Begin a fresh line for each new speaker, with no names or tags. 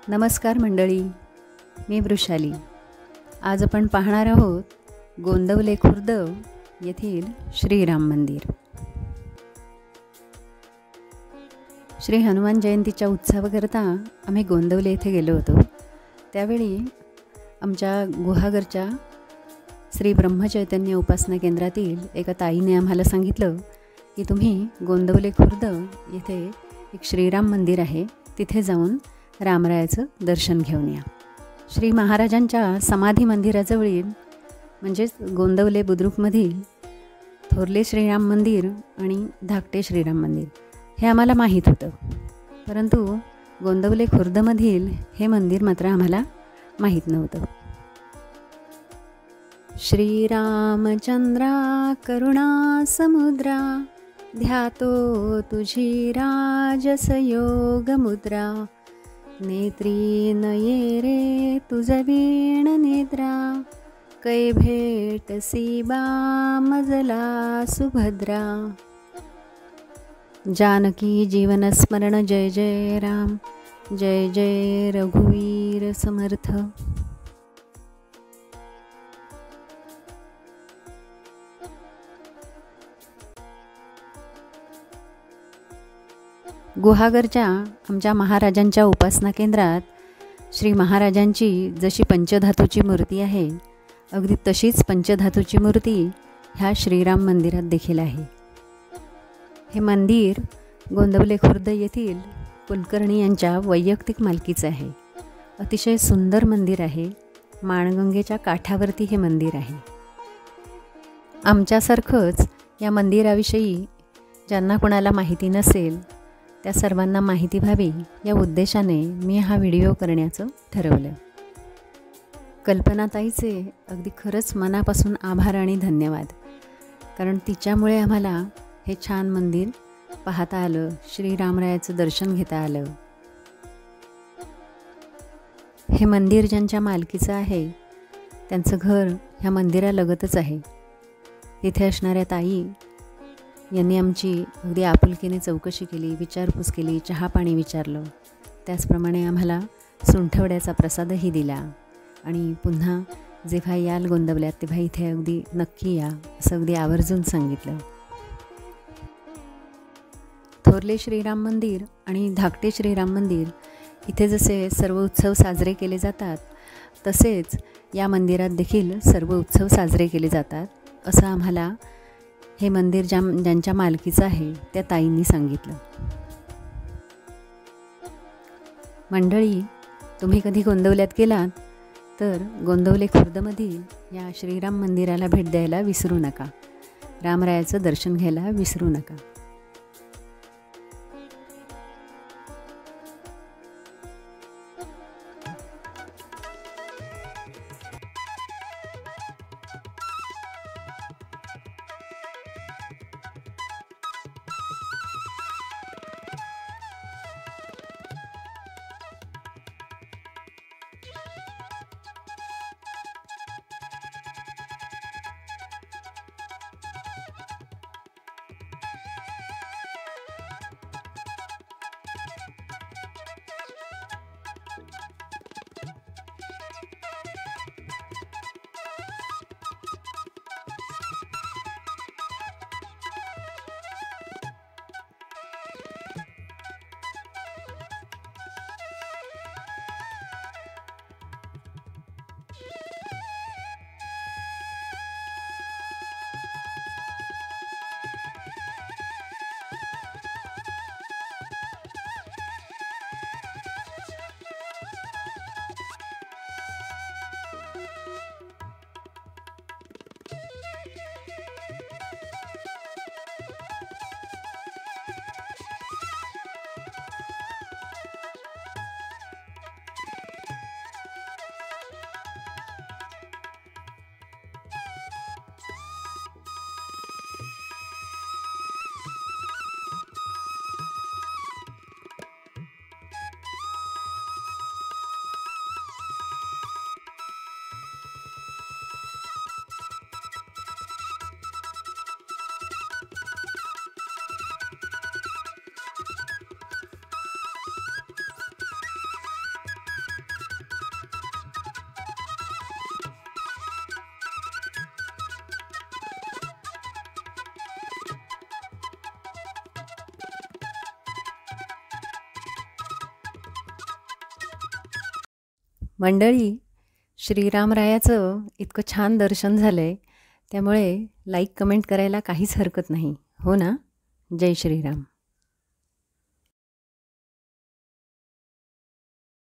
नमस्कार मंडळी, मी वृषाली. आज आपण पाहणार आहोत गोंदवले खुर्द येथील श्रीराम मंदिर. श्री हनुमान जयंतीच्या उत्सवाकरता आम्ही गोंदवले येथे गेलो होतो. त्यावेळी आमच्या गुहागरच्या श्री ब्रह्मचैतन्य उपासना केंद्रातील एका ताईने आम्हाला सांगितलं की तुम्ही गोंदवले खुर्द येथे एक श्रीराम मंदिर आहे, तिथे जाऊन रामरायाचं दर्शन घेऊन या. श्री महाराजांच्या समाधी मंदिराजवळील म्हणजेच गोंदवले बुद्रुकमधील थोरले श्रीराम मंदिर आणि धाकटे श्रीराम मंदिर हे आम्हाला माहीत होतं, परंतु गोंदवले खुर्दमधील हे मंदिर मात्र आम्हाला माहीत नव्हतं. श्रीरामचंद्रा करुणा समुद्रा ध्यातो तुझी राजसयोग मुद्रा नेत्री नये रे तुझ वीण निद्रा कै भेटसी बामजला सुभद्रा. जानकी जीवन स्मरण जय जय राम जय जय रघुवीर समर्थ. गुहागरच्या आमच्या महाराजांच्या उपासना केंद्रात श्री महाराजांची जशी पंचधातूची मूर्ती आहे, अगदी तशीच पंचधातूची मूर्ती ह्या श्रीराम मंदिरात देखील आहे. हे मंदिर गोंदवले खुर्द येथील कुलकर्णी यांच्या वैयक्तिक मालकीचं आहे. अतिशय सुंदर मंदिर आहे. माणगंगेच्या काठावरती हे मंदिर आहे. आमच्यासारखंच या मंदिराविषयी ज्यांना कोणाला माहिती नसेल त्या सर्वांना माहिती व्हावी या उद्देशाने मी हा व्हिडिओ करण्याचं ठरवलं. कल्पनाताईचे अगदी खरंच मनापासून आभार आणि धन्यवाद, कारण तिच्यामुळे आम्हाला हे छान मंदिर पाहता आलं, श्रीरामरायाचं दर्शन घेता आलं. हे मंदिर ज्यांच्या मालकीचं आहे त्यांचं घर ह्या मंदिरालगतच आहे. तिथे असणाऱ्या ताई यांनी आमची अगदी आपुलकीने चौकशी केली, विचारपूस केली, चहा पाणी विचारलं. त्याचप्रमाणे आम्हाला सुंठवड्याचा प्रसादही दिला आणि पुन्हा जेव्हा याल गोंदवल्यात तेव्हा इथे अगदी नक्की या असं अगदी आवर्जून सांगितलं. थोरले श्रीराम मंदिर आणि धाकटे श्रीराम मंदिर इथे जसे सर्व उत्सव साजरे केले जातात, तसेच या मंदिरात देखील सर्व उत्सव साजरे केले जातात असं आम्हाला हे मंदिर ज्यांच्या मालकीचं आहे त्या ताईंनी सांगितलं. मंडळी, तुम्ही कधी गोंदवल्यात गेलात तर गोंदवले खुर्दमधील या श्रीराम मंदिराला भेट द्यायला विसरू नका. रामरायाचं दर्शन घ्यायला विसरू नका. मंडळी, श्रीरामरायाचं इतकं छान दर्शन झालं आहे, त्यामुळे लाईक कमेंट करायला काहीच हरकत नाही, हो ना? जय श्रीराम.